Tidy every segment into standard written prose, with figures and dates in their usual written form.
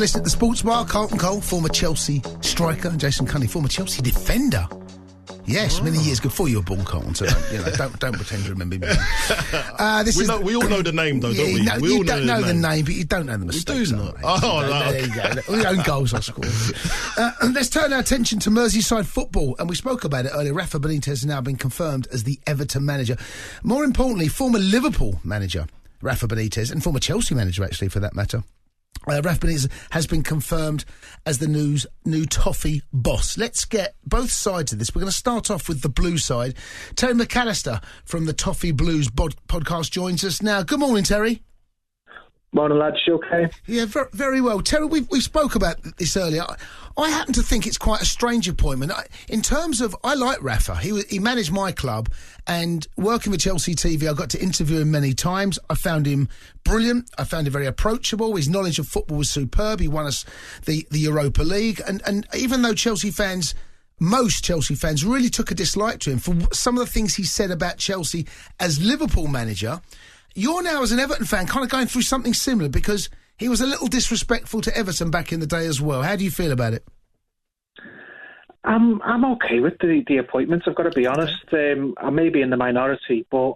Listen, at the Sports Bar, Carlton Cole, former Chelsea striker, and Jason Cundy, former Chelsea defender. Yes, many years before you were born, Carlton. So don't pretend to remember me. We all know the name, though, don't we? You don't know the name, but you don't know the mistakes. We do not. There you go. We own goals I scored. Let's turn our attention to Merseyside football, and we spoke about it earlier. Rafa Benitez has now been confirmed as the Everton manager. More importantly, former Liverpool manager Rafa Benitez, and former Chelsea manager, actually, for that matter. Rafa Benitez has been confirmed as the new Toffee boss. Let's get both sides of this. We're going to start off with the blue side. Terry McAllister from the Toffee Blues podcast joins us now. Good morning, Terry. Morning, lads. You okay? Yeah, very well. Terry, we spoke about this earlier. I happen to think it's quite a strange appointment. In terms of, I like Rafa. He managed my club, and working with Chelsea TV, I got to interview him many times. I found him brilliant. I found him very approachable. His knowledge of football was superb. He won us the Europa League. And even though most Chelsea fans really took a dislike to him for some of the things he said about Chelsea as Liverpool manager, you're now, as an Everton fan, kind of going through something similar because he was a little disrespectful to Everton back in the day as well. How do you feel about it? I'm okay with the appointments, I've got to be honest. I may be in the minority, but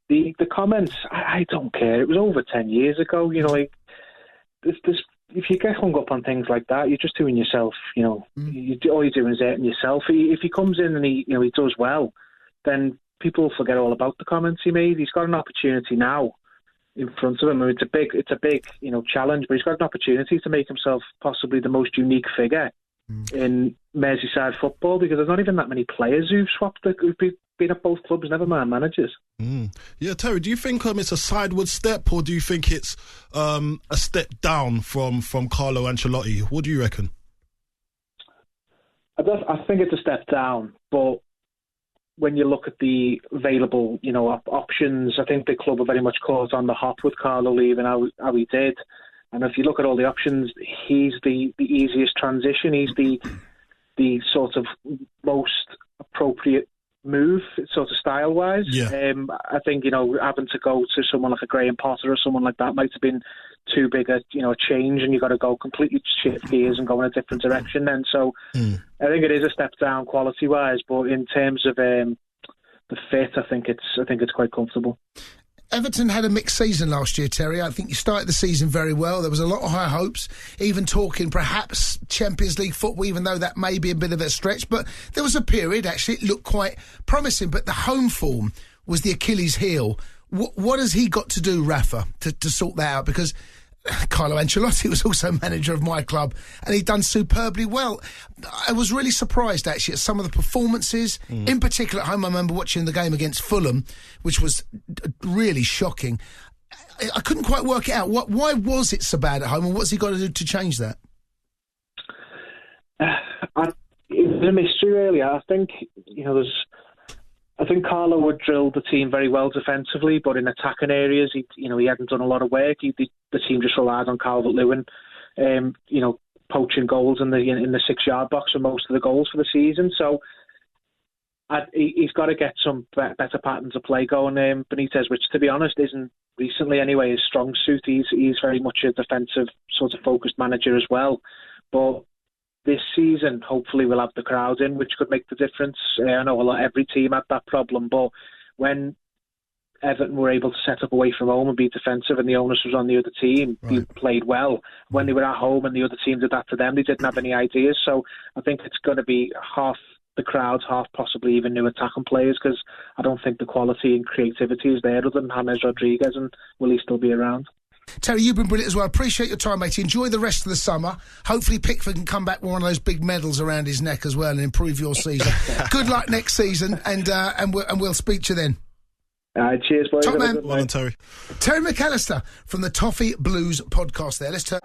the comments, I don't care. It was over 10 years ago. You know, like, if you get hung up on things like that, you're just doing yourself, you know. All you're doing is hurting yourself. If he comes in and he does well, then people forget all about the comments he made. He's got an opportunity now in front of him. It's a big, challenge, but he's got an opportunity to make himself possibly the most unique figure in Merseyside football, because there's not even that many players who've been at both clubs, never mind managers. Yeah, Terry, do you think it's a sideward step, or do you think it's a step down from Carlo Ancelotti? What do you reckon? I think it's a step down, but when you look at the available, options, I think the club are very much caught on the hop with Carlo leaving how he did. And if you look at all the options, he's the easiest transition. He's the sort of most appropriate move, sort of style-wise. Yeah. I think, having to go to someone like a Graham Potter or someone like that might have been too big a change, and you've got to go completely shift gears and go in a different direction then. So I think it is a step down quality-wise, but in terms of the fit, I think it's quite comfortable. Everton had a mixed season last year, Terry. I think you started the season very well. There was a lot of high hopes, even talking perhaps Champions League football, even though that may be a bit of a stretch. But there was a period, actually, it looked quite promising. But the home form was the Achilles heel. What has he got to do, Rafa, to sort that out? Because Carlo Ancelotti was also manager of my club, and he'd done superbly well. I was really surprised, actually, at some of the performances. In particular, at home, I remember watching the game against Fulham, which was really shocking. I couldn't quite work it out. Why was it so bad at home, and what's he got to do to change that? It was a mystery, really. I think, I think Carlo would drill the team very well defensively, but in attacking areas, he hadn't done a lot of work. The team just relied on Calvert-Lewin, poaching goals in the 6-yard box for most of the goals for the season. So he's got to get some better patterns of play going. Benitez, which to be honest isn't recently anyway his strong suit. He's very much a defensive sort of focused manager as well, but this season, hopefully, we'll have the crowd in, which could make the difference. I know every team had that problem, but when Everton were able to set up away from home and be defensive and the onus was on the other team, they played well. When they were at home and the other team did that to them, they didn't have any ideas. So I think it's going to be half the crowd, half possibly even new attacking players, because I don't think the quality and creativity is there other than James Rodriguez, and will he still be around? Terry, you've been brilliant as well. Appreciate your time, mate. Enjoy the rest of the summer. Hopefully Pickford can come back with one of those big medals around his neck as well and improve your season. Good luck next season, and we'll speak to you then. Cheers, boys. Top man. Well done, Terry. Terry McAllister from the Toffee Blues podcast there. Let's turn...